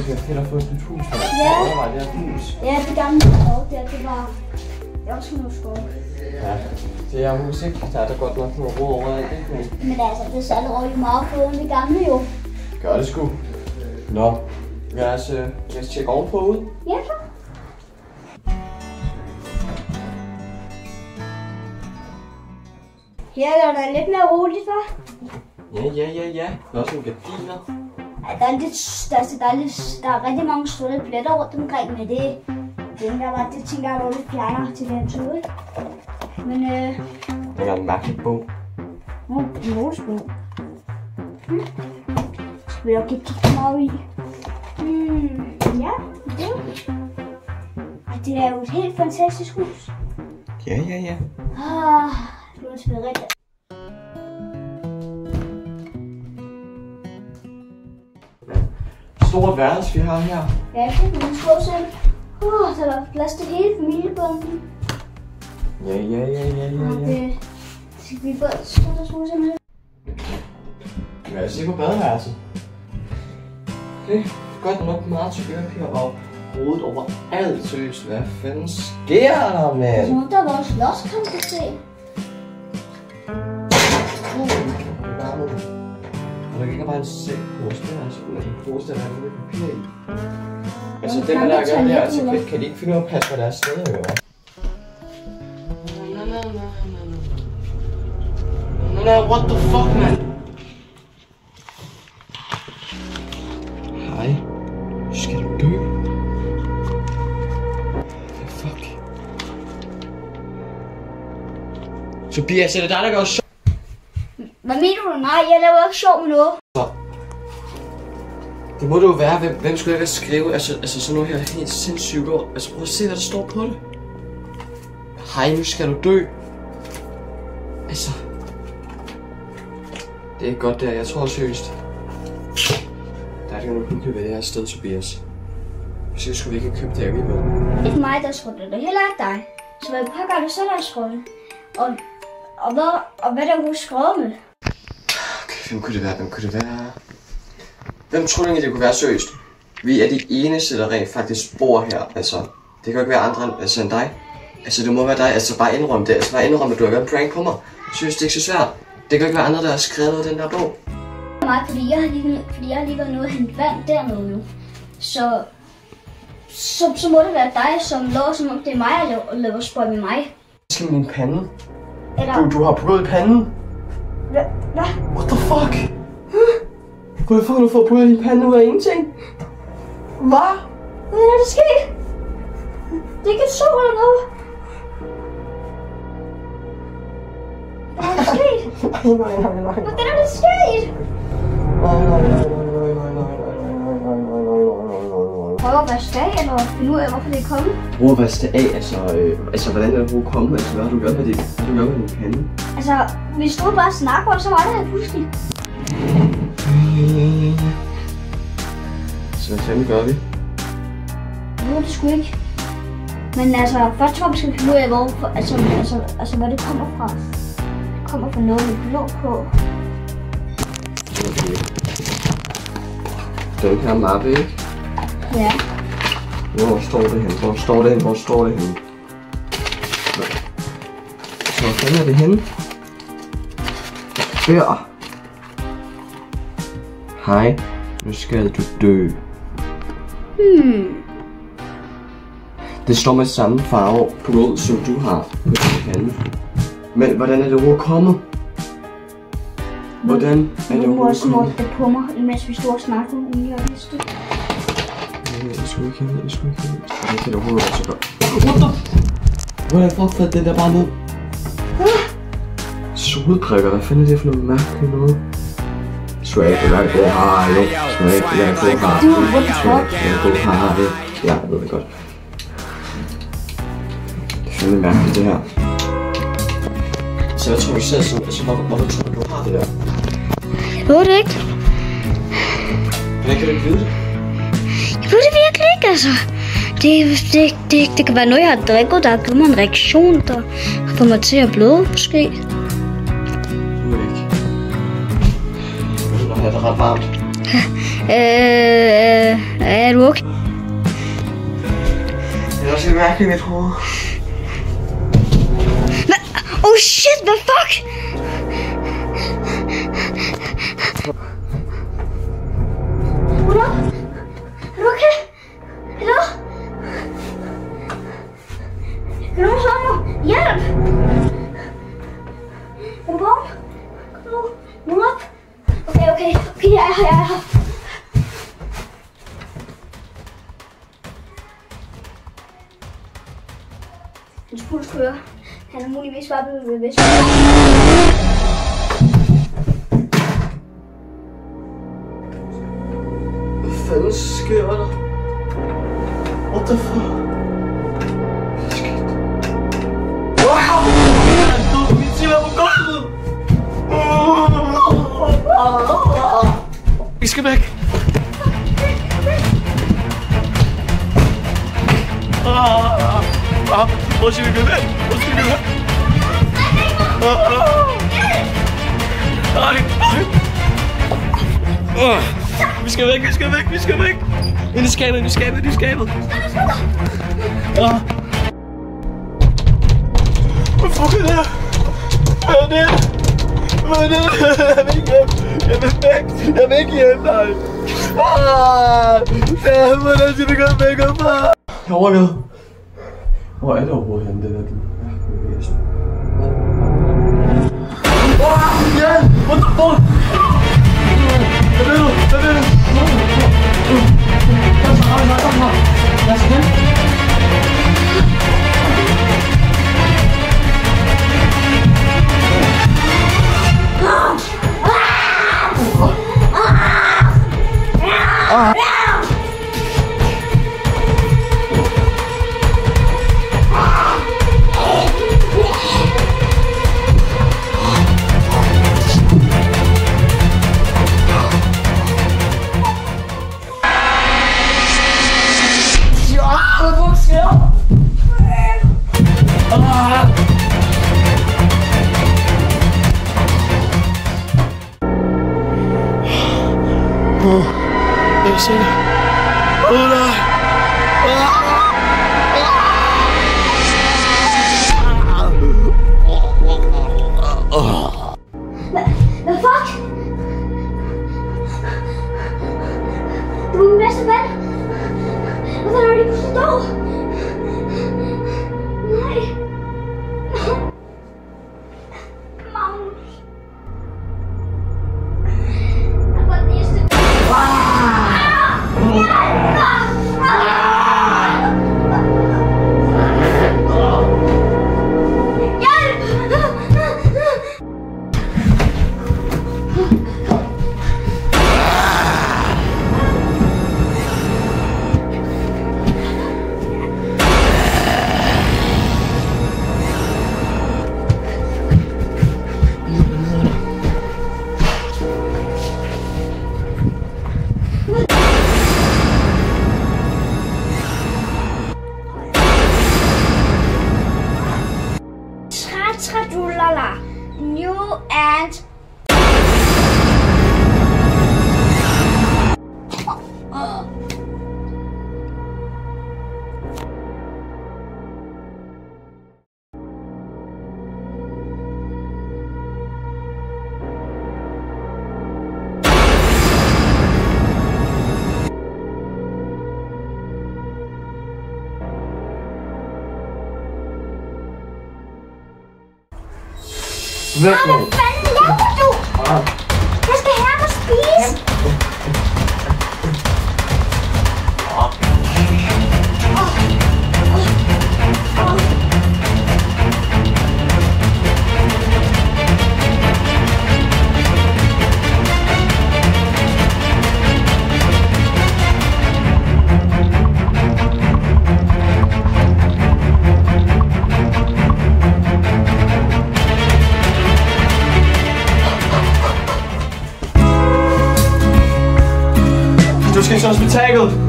bliver fedt at få et nyt hus. Ja. Hvor var det her hus? Ja, det gamle skov der, det var også noget skov. Ja, det er hus, ikke? Der er der godt nok nogle råd over alt, ikke? Men altså, det er så allerede meget bedre end det gamle jo. Gør det sgu. Nå, lad os tjekke ovenpå ud. Ja, så. Her er der lidt mere roligt, hva'? Ja. Der er også nogle gardiner. Ja, der er rigtig mange sorte pletter rundt omkring, men det tænker jeg var lidt fjerner til den tur, ikke? Men Der er en mærkelig bog. en målsbog. Skal vi nok ikke kigge meget i? Ja, det er jo et helt fantastisk hus. Ja. Nu er det spillet rigtigt. Stort værelse, vi har her. Ja, det er en stor seng. Så der er plads til hele familiebunden. Ja. Det skal vi få et stort solseng. Lad os se på badeværelset. Okay, godt nok meget tyrk her og rodet over alt seriøst. Hvad fanden sker der, mand? Så der var også slåskamp, kan se. Og der kan bare en seng på os der, altså man kan forestille at der er noget papir i. Altså dem der gør det, altså kan de ikke finde ud af at passe på deres steder, jo? No, what the fuck, man? Hej. Skal du dø? Fuck. Tobias, er det dig, der gør sjov? Hvad mener du? Nej, jeg laver ikke sjov med noget. Det må det jo være. Hvem skulle jeg skrive? Altså sådan noget her helt sindssygt ord. Altså prøv at se, hvad der står på det. Hej, nu skal du dø. Altså. Det er ikke godt der. Jeg tror seriøst. Der er det jo noget hyggeligt ved det her sted, Tobias. Hvis jeg skulle ikke have købt det alligevel. Det er ikke mig, der skrutter det. Heller ikke dig. Så hvad pokker er det så, der skrutter? Og hvad der kunne skrutte med? Okay, hvem kunne det være? Hvem tror du egentlig, det kunne være seriøst? Vi er de eneste, der rent faktisk bor her. Altså, det kan ikke være andre end dig. Altså, det må være dig. Altså, bare indrøm det. Altså, bare indrøm, at du har været en prank på mig. Seriøst, det er ikke så svært. Det kan ikke være andre, der har skrevet noget i den der bog. Nej, fordi jeg har lige været nede og hentet vand dernede jo. Så må det være dig, som lå, som om det er mig, og laver spøj med mig. Hvad skal min pande? Eller... Du har blod i panden? Hvad? What the fuck? Hvorfor har du fået blod i din pande ud af ingenting? Hvad? Hvad er der sket? Det er ikke et sol eller noget. Hvad er der sket? Nej. Hvordan er det sket? Prøv at vaske af, eller finde ud af, hvorfor det er kommet? Prøv at vaske det af, altså hvordan er det kommet? Altså hvad har du gjort med din pande? Altså, vi stod bare og snakkede, og så var det her pludselig. Så hvad fanden gør vi? Jeg ved det sgu ikke. Men altså, først tror jeg, vi skal finde ud af, hvor, hvor det kommer fra. Det kommer fra noget med blå på. Okay. Den her mappe, ikke? Ja. Hvor står det henne? Hvor står det henne? Så hvor fanden er det henne? Der. Hej, nu skal du dø. Det står med samme farve på rød, som du har på din pande. Men hvordan er det ord kommet? Hvordan er det ord kommet? Det på mig, imens vi stod og snakkede om jeg vidste det. Jeg skulle ikke have det. Jeg kan det overhovedet ikke så godt. What the? Hvordan fuck faldt den der bare ned? Solprikker, hvad fanden er det for noget mærkeligt noget? Swag, det er god harry. Swag, det er god harry. Det er god harry. Ja, jeg ved det godt. Det er fandme mærkeligt det her. Så jeg tror du selv sådan, altså hvorfor tror du har det der? Jeg ved det ikke. Hvordan kan du ikke vide det? Jeg ved det virkelig ikke, altså. Det kan være noget, jeg har drikket, der har givet mig en reaktion, der har fået mig til at bløde, måske. Det ved jeg ikke. Jeg har det ret varmt. Er du okay? Det er også lidt mærkeligt i mit hoved. Oh shit, hvad fuck? Hallo? Er du okay? Hallo? Kan nogen slå mig? Hjælp! Er du vågen? Nu op! Okay, jeg er her. Hans puls kører. Han er muligvis bare blevet bevidst. Hvad fanden sker der? What the fuck? Hvad skete der? Wow! Min time er på gulvet! Vi skal væk! Hvor skal vi gå væk? Nej. Vi skal væk. Ind i skabet. Hvad fuck er det? Hvad er det? Jeg vil ikke hjælpe dig. Hvordan skal vi gå væk herfra? Jeg overgår. Hvor er det overhovedet henne, det der du? Ja! What the fuck? Hvad vil du? Kom her. Lad os hen. Jeg er sikker. Nej. Hvad fuck? Du er min bedste ven. Hvordan er det pludselig død? Nej. Magnus. Jeg får det næste. Tradulala. New and Hvad fanden laver du? Jeg skal have mig spise. Du skal til hospitalet.